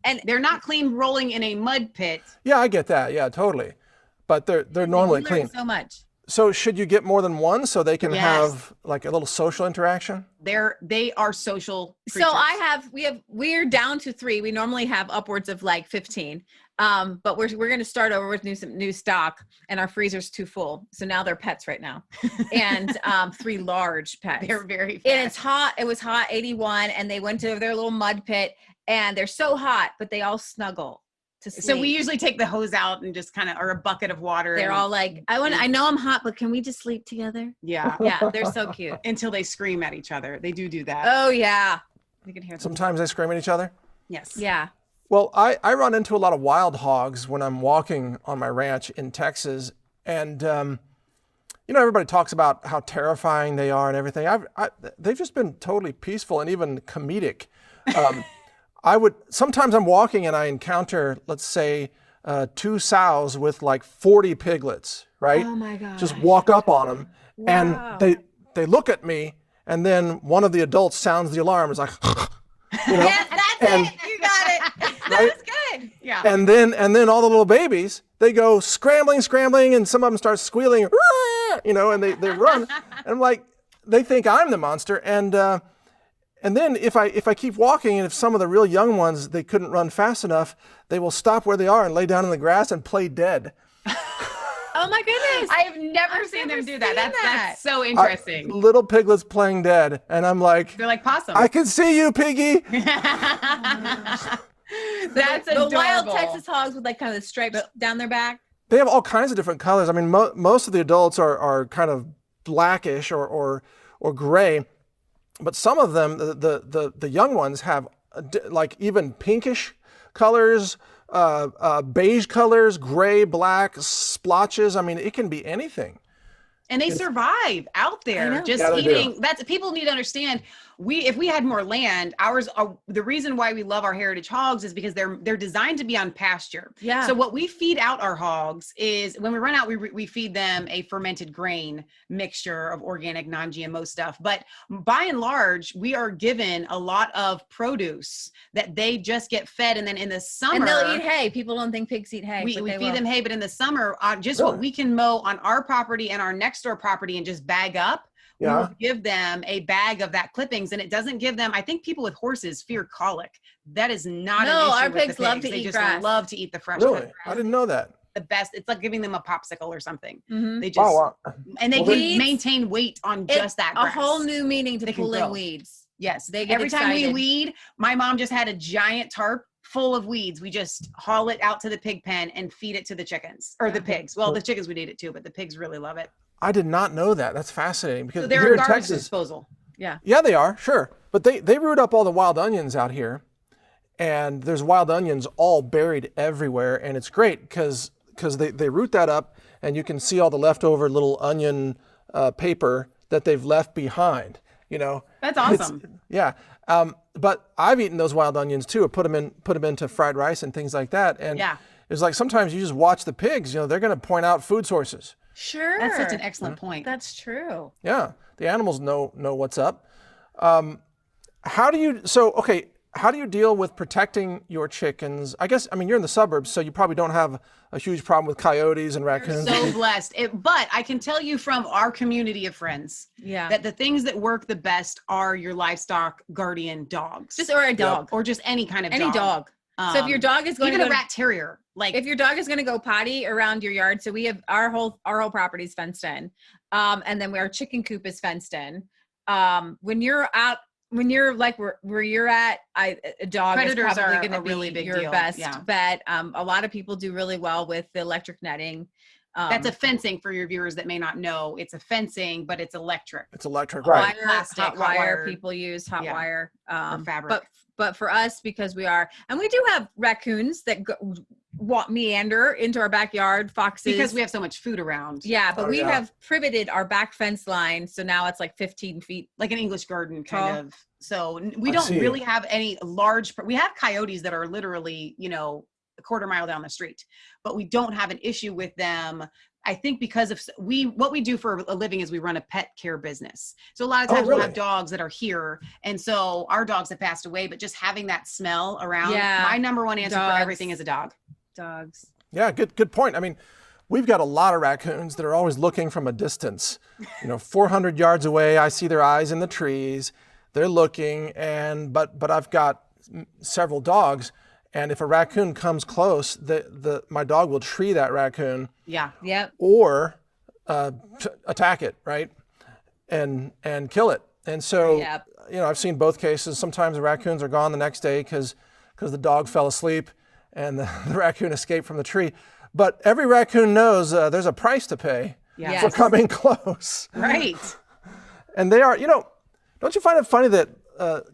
and they're not clean rolling in a mud pit. Yeah, I get that. Yeah, totally. But they're normally clean. So much. So should you get more than one so they can have like a little social interaction? They are social creatures. So we're down to 3. We normally have upwards of like 15. But we're going to start over with new stock, and our freezer's too full. So now they're pets right now, and 3 large pets. They're very fast. And it's hot. It was hot, 81, and they went to their little mud pit, and they're so hot, but they all snuggle to sleep. So we usually take the hose out and just or a bucket of water. They're all like, I know I'm hot, but can we just sleep together? Yeah. Yeah. They're so cute. Until they scream at each other. They do that. Oh yeah. You can hear them. Sometimes they scream at each other? Yes. Yeah. Well, I run into a lot of wild hogs when I'm walking on my ranch in Texas. And, everybody talks about how terrifying they are and everything. They've just been totally peaceful and even comedic. Sometimes I'm walking and I encounter, let's say, 2 sows with like 40 piglets, right? Oh my gosh. Just walk up on them. Wow. And they look at me, and then one of the adults sounds the alarm. It's like, Yes, that's it. You got it. That was good. Yeah. And then all the little babies, they go scrambling, and some of them start squealing, and they run. And I'm like, they think I'm the monster. And then if I keep walking, and if some of the real young ones, they couldn't run fast enough, they will stop where they are and lay down in the grass and play dead. Oh my goodness. I have never seen them do that. That's so interesting. Little piglets playing dead. And I'm like, they're like possums. I can see you, piggy. That's adorable. The wild Texas hogs with like kind of the stripes down their back. They have all kinds of different colors. I mean, most of the adults are kind of blackish or gray, but some of them, the young ones, have like even pinkish colors, beige colors, gray, black, splotches. I mean, it can be anything. And they survive out there just eating. That's people need to understand. If we had more land, the reason why we love our heritage hogs is because they're designed to be on pasture. Yeah. So what we feed out our hogs is when we run out, we feed them a fermented grain mixture of organic, non-GMO stuff. But by and large, we are given a lot of produce that they just get fed, and then in the summer, and they'll eat hay. People don't think pigs eat hay. We feed them hay, but in the summer, what we can mow on our property and our next door property and just bag up. We will give them a bag of that clippings, and it doesn't give them. I think people with horses fear colic. That is not an issue. Our with pigs the love to they eat just grass. love to eat the fresh. Really? grass. I didn't know that. The best. It's like giving them a popsicle or something. Mm-hmm. They just and they can weeds, maintain weight on just that grass. A whole new meaning to pulling weeds. Yes, they get every excited. time we weed. My mom just had a giant tarp full of weeds. We just haul it out to the pig pen and feed it to the chickens or the pigs. Well, the chickens would eat it too, but the pigs really love it. I did not know that. That's fascinating because so they're here a in garbage Texas, disposal. Yeah, they are, sure. But they root up all the wild onions out here, and there's wild onions all buried everywhere, and it's great because they root that up, and you can see all the leftover little onion paper that they've left behind. You know, that's awesome. Yeah. But I've eaten those wild onions too, or put them into fried rice and things like that. And it's like sometimes you just watch the pigs, you know, they're going to point out food sources. Sure. That's such an excellent point. That's true. Yeah. The animals know what's up. How do you deal with protecting your chickens? I guess, I mean, you're in the suburbs, so you probably don't have a huge problem with coyotes and raccoons. You're so blessed. But I can tell you from our community of friends that the things that work the best are your livestock guardian dogs. Or a dog. Or just any kind of dog. Any dog. So if your dog is going even a rat terrier, like if your dog is going to go potty around your yard, so we have our whole property is fenced in, and then our chicken coop is fenced in. When you're like where you're at, a dog predators is probably are going to a really be big your deal. best bet. A lot of people do really well with the electric netting. That's a fencing for your viewers that may not know. It's a fencing, but it's electric. It's electric, right? Plastic, hot wire. People use hot wire. Or fabric. But for us, because we do have raccoons that meander into our backyard, foxes. Because we have so much food around. Yeah, but we have priveted our back fence line, so now it's like 15 feet. Like an English garden kind of. So we don't really have any large, we have coyotes that are literally, you know, a quarter mile down the street, but we don't have an issue with them. I think because of what we do for a living is we run a pet care business. So a lot of times we'll have dogs that are here. And so our dogs have passed away, but just having that smell around, my number one answer for everything is a dog. Dogs. Yeah, good point. I mean, we've got a lot of raccoons that are always looking from a distance. You know, 400 yards away, I see their eyes in the trees. They're looking, but I've got several dogs. And if a raccoon comes close, my dog will tree that raccoon. Yeah. Yep. Or attack it, right? And kill it. And so, you know, I've seen both cases. Sometimes the raccoons are gone the next day because the dog fell asleep and the raccoon escaped from the tree. But every raccoon knows there's a price to pay for coming close. Right. And they are, you know, don't you find it funny that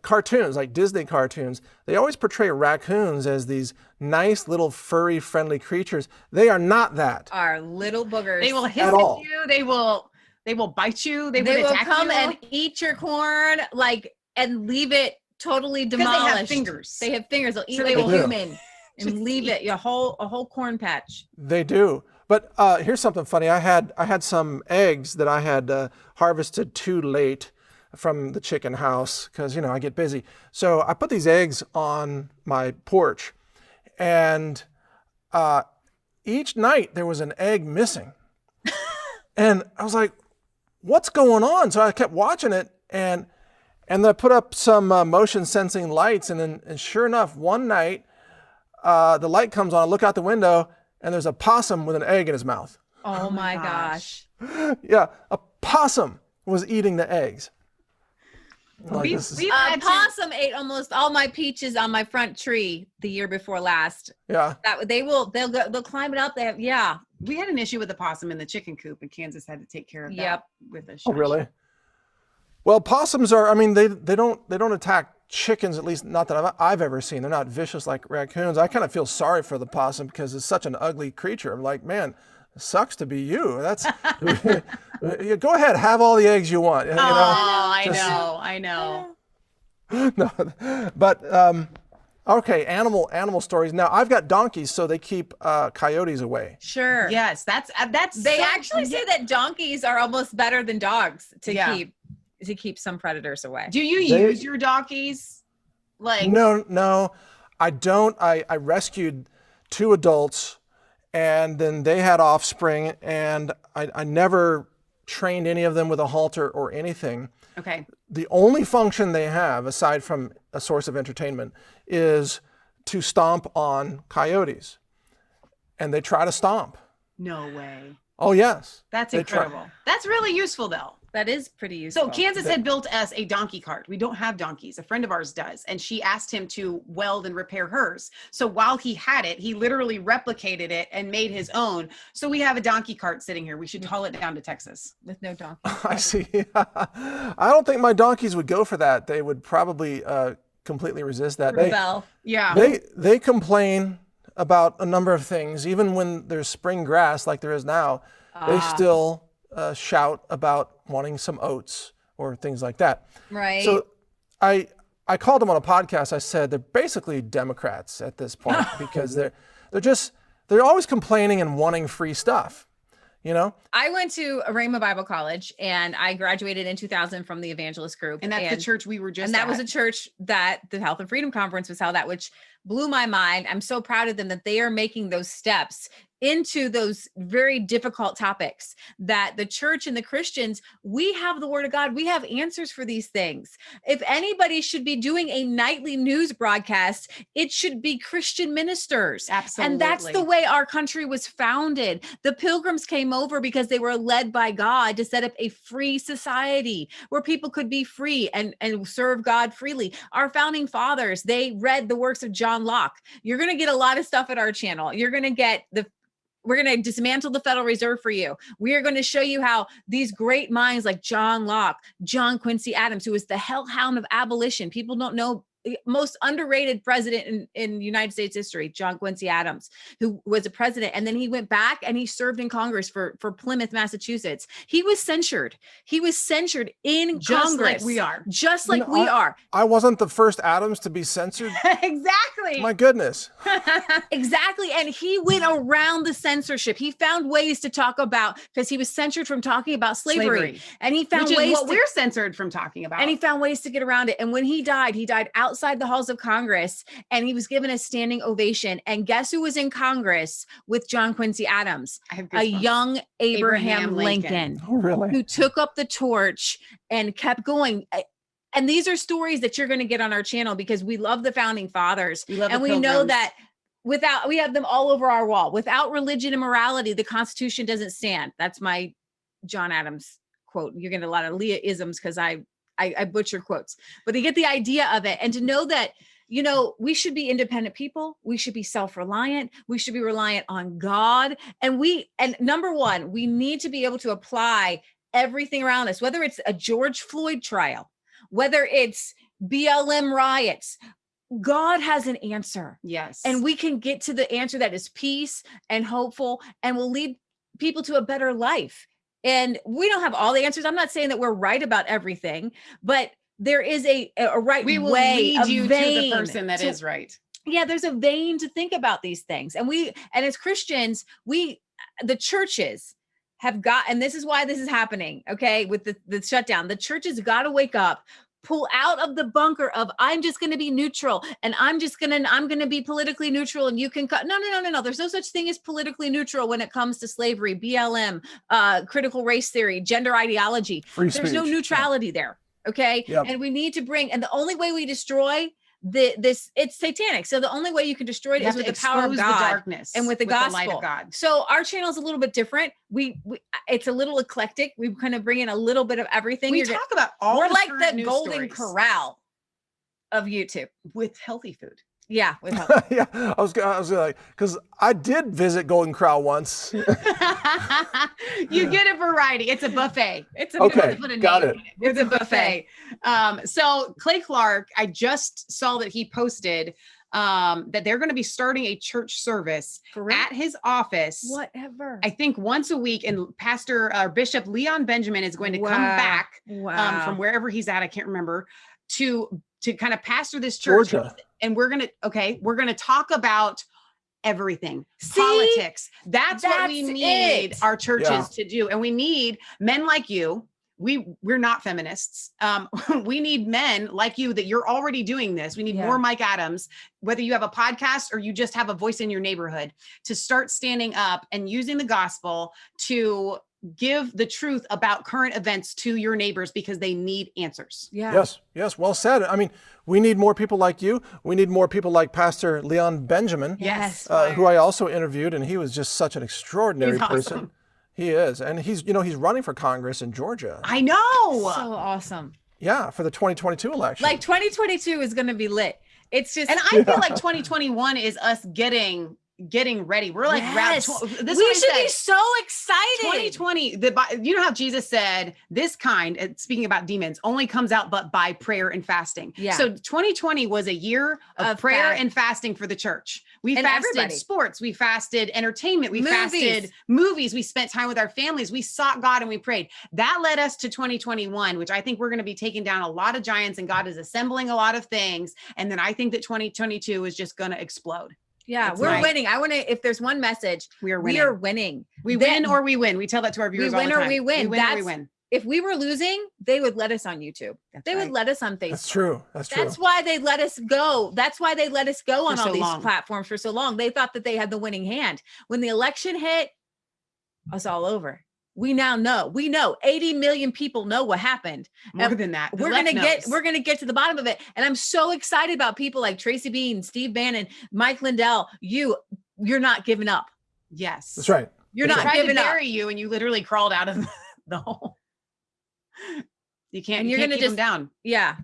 cartoons, like Disney cartoons, they always portray raccoons as these nice little furry friendly creatures. They are not that. Are little boogers. They will hiss at you. They will bite you. They will come and eat your corn, and leave it totally demolished. They have fingers. They have fingers. They'll eat like a human and leave it a whole corn patch. They do. But here's something funny. I had some eggs that I had harvested too late from the chicken house because, you know, I get busy. So I put these eggs on my porch, and each night there was an egg missing. And I was like, what's going on? So I kept watching it, and I put up some motion sensing lights, and sure enough, one night the light comes on, I look out the window, and there's a possum with an egg in his mouth. Oh my gosh. Yeah, a possum was eating the eggs. Possum ate almost all my peaches on my front tree the year before last. Yeah. They'll climb it up. We had an issue with the possum in the chicken coop, and Kansas had to take care of that with a Oh, really? Well, possums are, I mean, they don't attack chickens, at least not that I've ever seen. They're not vicious like raccoons. I kind of feel sorry for the possum because it's such an ugly creature. I'm like, man, it sucks to be you. That's go ahead, have all the eggs you want. I know. No, but okay, animal stories. Now I've got donkeys, so they keep coyotes away. Sure. Yes, that's. They actually say that donkeys are almost better than dogs to keep some predators away. Do you use your donkeys? No, I don't. I rescued 2 adults, and then they had offspring, and I never trained any of them with a halter or anything. Okay. The only function they have, aside from a source of entertainment, is to stomp on coyotes. And they try to stomp. No way. Oh, yes. That's incredible. That's really useful, though. That is pretty useful. So Kansas had built us a donkey cart. We don't have donkeys. A friend of ours does. And she asked him to weld and repair hers. So while he had it, he literally replicated it and made his own. So we have a donkey cart sitting here. We should haul it down to Texas. With no donkey. I see. I don't think my donkeys would go for that. They would probably completely resist that. Rebel. They complain about a number of things. Even when there's spring grass like there is now, they still shout about wanting some oats or things like that. Right. So I called them on a podcast. I said they're basically Democrats at this point because they're always complaining and wanting free stuff. You know, I went to a Rhema Bible College and I graduated in 2000 from the evangelist group. And that's the church we were just And that at. was a church that the Health and Freedom Conference was held at, which blew my mind. I'm so proud of them that they are making those steps into those very difficult topics, that the church and the Christians, we have the word of God. We have answers for these things. If anybody should be doing a nightly news broadcast, it should be Christian ministers. Absolutely. And that's the way our country was founded. The Pilgrims came over because they were led by God to set up a free society where people could be free and serve God freely. Our founding fathers, they read the works of John Locke. You're going to get a lot of stuff at our channel. You're going to get we're going to dismantle the Federal Reserve for you. We are going to show you how these great minds like John Locke, John Quincy Adams, who was the hellhound of abolition. People don't know, most underrated president in United States history, John Quincy Adams, who was a president. And then he went back and he served in Congress for Plymouth, Massachusetts. He was censured. He was censured in just Congress. like we are. Just like we are. I wasn't the first Adams to be censored. Exactly. My goodness. Exactly. And he went around the censorship. He found ways to talk about, because he was censored from talking about slavery. And he found Which ways is what we're censored from talking about. And he found ways to get around it. And when he died outside the halls of Congress, and he was given a standing ovation. And guess who was in Congress with John Quincy Adams? A young Abraham Lincoln. Oh, really? Who took up the torch and kept going. And these are stories that you're going to get on our channel because we love the founding fathers. We love and we Pilgrims. know that we have them all over our wall. Without religion and morality, the Constitution doesn't stand. That's my John Adams quote. You're getting a lot of Leah-isms because I butcher quotes, but to get the idea of it and to know that, you know, we should be independent people. We should be self-reliant. We should be reliant on God. And number one, we need to be able to apply everything around us, whether it's a George Floyd trial, whether it's BLM riots. God has an answer. Yes. And we can get to the answer that is peace and hopeful and will lead people to a better life. And we don't have all the answers. I'm not saying that we're right about everything, but there is a right we will way, lead you to the vein person that is right. Yeah, there's a vein to think about these things. And as Christians, the churches have got, and this is why this is happening, okay, with the shutdown. The churches got to wake up, pull out of the bunker of I'm just going to be neutral and I'm going to be politically neutral and you can cut. No. There's no such thing as politically neutral when it comes to slavery, BLM, critical race theory, gender ideology. There's no neutrality there. Okay. Yep. And we need to and the only way we destroy it's satanic. So the only way you can destroy it is with the power of God, the darkness, and with the gospel. The light of God. So our channel is a little bit different. It's a little eclectic. We kind of bring in a little bit of everything. We talk about all. We're the like current the news golden stories. corral of YouTube with healthy food. Yeah, with yeah, I was like, because I did visit Golden Corral once. You get a variety. It's a buffet. Got it. It's a buffet. So Clay Clark, I just saw that he posted that they're going to be starting a church service at his office. Whatever. I think once a week, and Bishop Leon Benjamin is going to come back from wherever he's at. I can't remember to kind of pastor this church. Georgia. And we're going to talk about everything. Politics. That's what we need our churches to do. And we need men like you. We're not feminists. We need men like you that you're already doing this. We need more Mike Adams, whether you have a podcast or you just have a voice in your neighborhood, to start standing up and using the gospel to give the truth about current events to your neighbors because they need answers. Yeah. Yes. Well said. I mean, we need more people like you. We need more people like Pastor Leon Benjamin, who I also interviewed, and he was just such an extraordinary person. Awesome. He is. And he's running for Congress in Georgia. I know. So awesome. Yeah, for the 2022 election. Like 2022 is going to be lit. It's just, and I feel like 2021 is us getting ready. We're like, we should be so excited. 2020, you know how Jesus said this kind, speaking about demons, only comes out but by prayer and fasting. Yeah. So 2020 was a year of prayer and fasting for the church. We And fasted everybody. sports. We fasted entertainment. We Movies. fasted movies. We spent time with our families. We sought God and we prayed. That led us to 2021, which I think we're going to be taking down a lot of giants and God is assembling a lot of things. And then I think that 2022 is just going to explode. Yeah, That's we're right. winning. I want to, if there's one message, We are winning. we are winning. We win or we win. We tell that to our viewers We all win the or time. we win. We win or we That's- win. If we were losing, they would let us on YouTube. They right. would let us on Facebook. That's true. That's true. That's why they let us go. That's why they let us go on For all so these long. platforms for so long. They thought that they had the winning hand. When the election hit, it's all over. We now know. We know 80 million people know what happened. More And than that. The We're left gonna knows. get to the bottom of it. And I'm so excited about people like Tracy Bean, Steve Bannon, Mike Lindell. You're not giving up. Yes. That's right. You're They not tried giving to up. bury you and you literally crawled out of the hole. You can't, And you you're can't gonna keep them just- down. Yeah.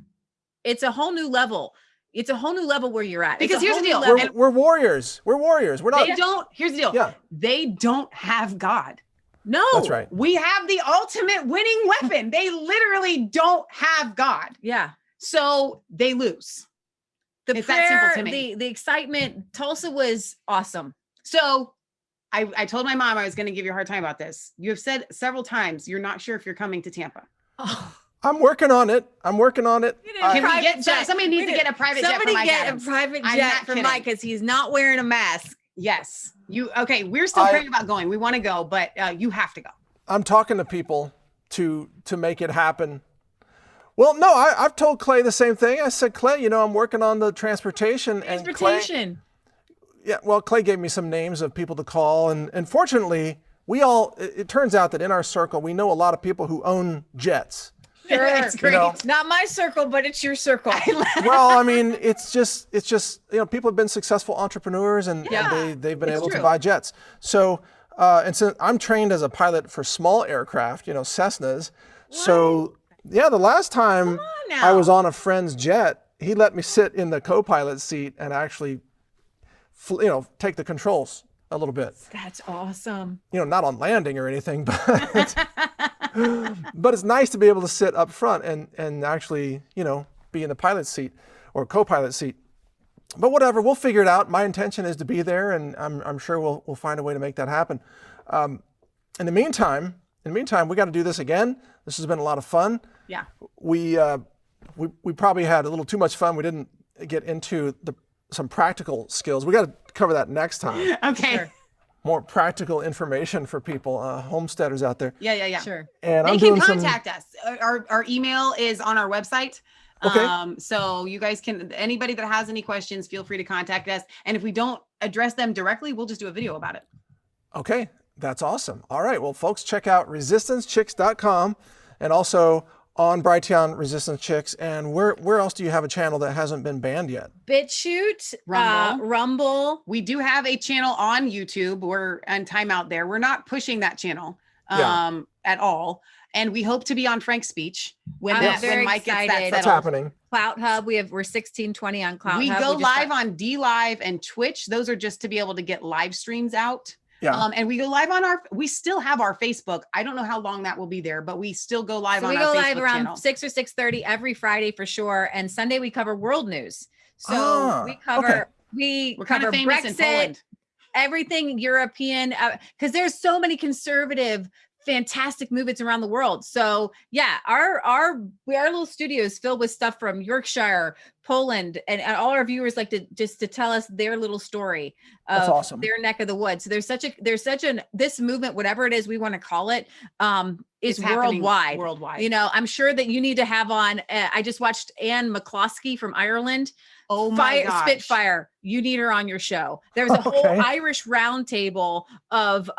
It's a whole new level. It's a whole new level where you're at. It's Because a here's whole the new deal. level. We're warriors. We're warriors. We're not. They don't, here's the deal. Yeah. They don't have God. No. That's right. We have the ultimate winning weapon. They literally don't have God. Yeah. So they lose. The It's that simple prayer, to me. the excitement. Tulsa was awesome. So I told my mom I was going to give you a hard time about this. You have said several times you're not sure if you're coming to Tampa. Oh, I'm working on it. I'm working on it. Can we private get jet. somebody needs to get a private jet for Somebody Mike get Adams. a private I'm jet not for kidding. Mike because he's not wearing a mask. Yes. Okay. We're still praying about going. We want to go, but you have to go. I'm talking to people to make it happen. Well, no, I've told Clay the same thing. I said, Clay, I'm working on the transportation. And Clay, yeah, well, Clay gave me some names of people to call. And fortunately, it turns out that in our circle, we know a lot of people who own jets. Sure. That's great. Not my circle, but it's your circle. Well, I mean, it's just people have been successful entrepreneurs and they've been able to buy jets. So, and so I'm trained as a pilot for small aircraft, Cessnas. What? So yeah, the last time I was on a friend's jet, he let me sit in the co-pilot seat and actually, take the controls a little bit. That's awesome. Not on landing or anything, but but it's nice to be able to sit up front and actually, be in the pilot seat or co-pilot seat. But whatever, we'll figure it out. My intention is to be there, and I'm sure we'll find a way to make that happen. In the meantime, we got to do this again. This has been a lot of fun. Yeah. We probably had a little too much fun. We didn't get into some practical skills. We got to cover that next time. Okay. Sure. More practical information for people, homesteaders out there. Yeah. Sure. And They I'm can doing contact us. Our email is on our website. Okay. So you guys anybody that has any questions, feel free to contact us. And if we don't address them directly, we'll just do a video about it. Okay, that's awesome. All right, well, folks, check out resistancechicks.com and also on Brighteon Resistance Chicks. And where else do you have a channel that hasn't been banned yet? BitChute, Rumble. Rumble. We do have a channel on YouTube. We're on timeout there. We're not pushing that channel at all. And we hope to be on Frank's Speech when Mike gets that settled. That's happening. Clout Hub. We're 1620 on Clout We Hub. go live on D Live and Twitch. Those are just to be able to get live streams out. Yeah. And we go live on we still have our Facebook. I don't know how long that will be there, but we still go live So on we our go Facebook live around channel. 6 or 6:30 every Friday for sure. And Sunday we cover world news. So we cover We're kind cover of famous in Brexit, Poland. everything European, because there's so many conservative, fantastic movements around the world. So yeah, our little studio is filled with stuff from Yorkshire, Poland, and all our viewers like to tell us their little story That's of awesome. their neck of the woods. So this movement, whatever it is we want to call it, is It's happening worldwide. Worldwide. I'm sure that you need to have on. I just watched Anne McCloskey from Ireland. Oh my gosh. Spitfire. You need her on your show. There's a whole Irish roundtable of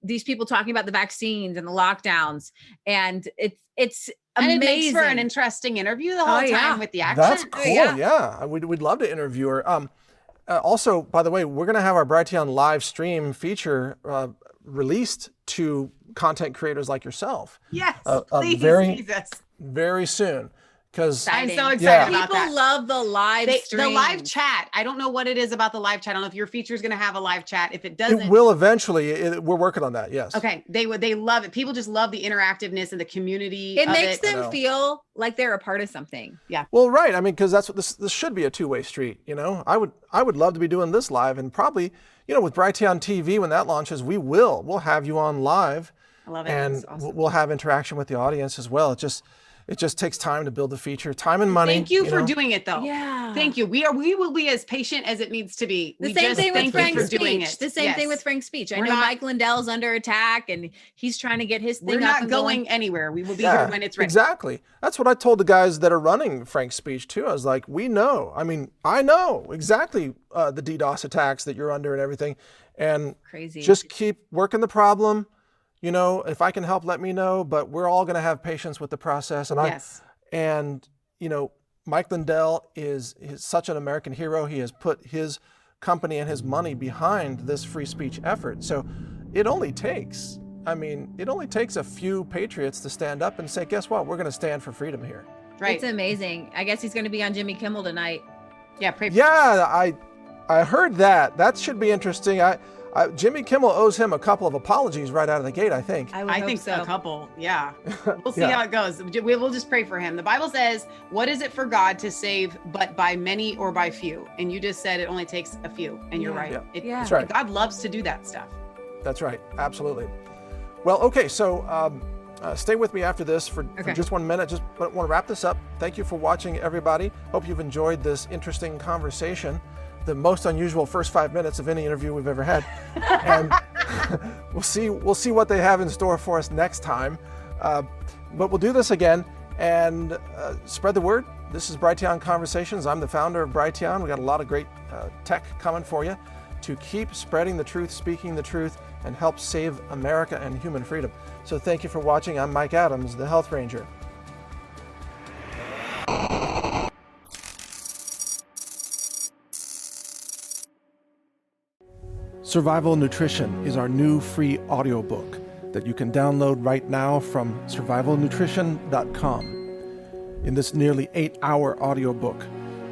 these people talking about the vaccines and the lockdowns, and it's And amazing. it makes for an interesting interview the whole time with the accent. That's cool. Yeah. We'd love to interview her. Also, by the way, we're going to have our Brighteon live stream feature released to content creators like yourself. Yes, please, Jesus. very soon. because I'm so excited about that. People love the live stream. The live chat. I don't know what it is about the live chat. I don't know if your feature is going to have a live chat. If it doesn't, it will eventually. We're working on that. Yes. Okay. They love it. People just love the interactiveness and the community. It makes them feel like they're a part of something. Yeah. Well, right. I mean, because that's what this should be, a two-way street. You know, I would love to be doing this live, and probably, you know, with Brighteon TV, when that launches, we'll have you on live. I love it. And awesome. we'll have interaction with the audience as well. It just takes time to build the feature, time and money. Thank you for doing it, though. Yeah. Thank you. We will be as patient as it needs to be. The same thing with Frank's speech. The same thing with Frank's speech. I know Mike Lindell's under attack and he's trying to get his thing up. We're not going anywhere. We will be here when it's ready. Exactly. That's what I told the guys that are running Frank's speech too. I was like, we know. I mean, I know exactly the DDoS attacks that you're under and everything. And crazy. Just keep working the problem. You know, if I can help, let me know. But we're all going to have patience with the process. And And, you know, Mike Lindell is such an American hero. He has put his company and his money behind this free speech effort. So it only takes a few patriots to stand up and say, guess what? We're going to stand for freedom here. Right. It's amazing. I guess he's going to be on Jimmy Kimmel tonight. Yeah. Pray for I heard that. That should be interesting. Jimmy Kimmel owes him a couple of apologies right out of the gate, I think. I think so. A couple. Yeah. We'll see how it goes. We'll just pray for him. The Bible says, what is it for God to save but by many or by few? And you just said it only takes a few. And you're right. Yeah. That's right. God loves to do that stuff. That's right. Absolutely. Well, okay. So stay with me after this for just 1 minute. Just want to wrap this up. Thank you for watching, everybody. Hope you've enjoyed this interesting conversation. The most unusual first 5 minutes of any interview we've ever had. And we'll see what they have in store for us next time. But we'll do this again and spread the word. This is Brighteon Conversations. I'm the founder of Brighteon. We got a lot of great tech coming for you to keep spreading the truth, speaking the truth, and help save America and human freedom. So thank you for watching. I'm Mike Adams, the Health Ranger. Survival Nutrition is our new free audiobook that you can download right now from survivalnutrition.com. In this nearly 8-hour audiobook,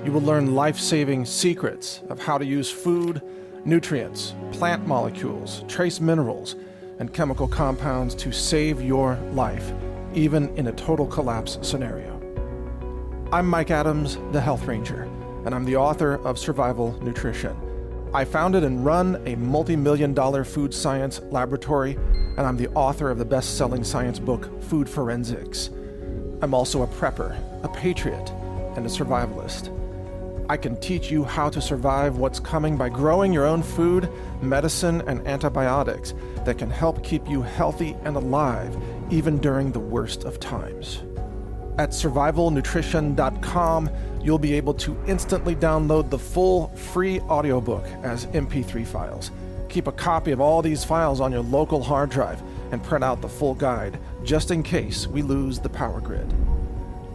you will learn life-saving secrets of how to use food, nutrients, plant molecules, trace minerals, and chemical compounds to save your life, even in a total collapse scenario. I'm Mike Adams, the Health Ranger, and I'm the author of Survival Nutrition. I founded and run a multi-million-dollar food science laboratory, and I'm the author of the best-selling science book, Food Forensics. I'm also a prepper, a patriot, and a survivalist. I can teach you how to survive what's coming by growing your own food, medicine, and antibiotics that can help keep you healthy and alive, even during the worst of times. At survivalnutrition.com, you'll be able to instantly download the full free audiobook as MP3 files. Keep a copy of all these files on your local hard drive and print out the full guide, just in case we lose the power grid.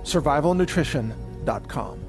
survivalnutrition.com.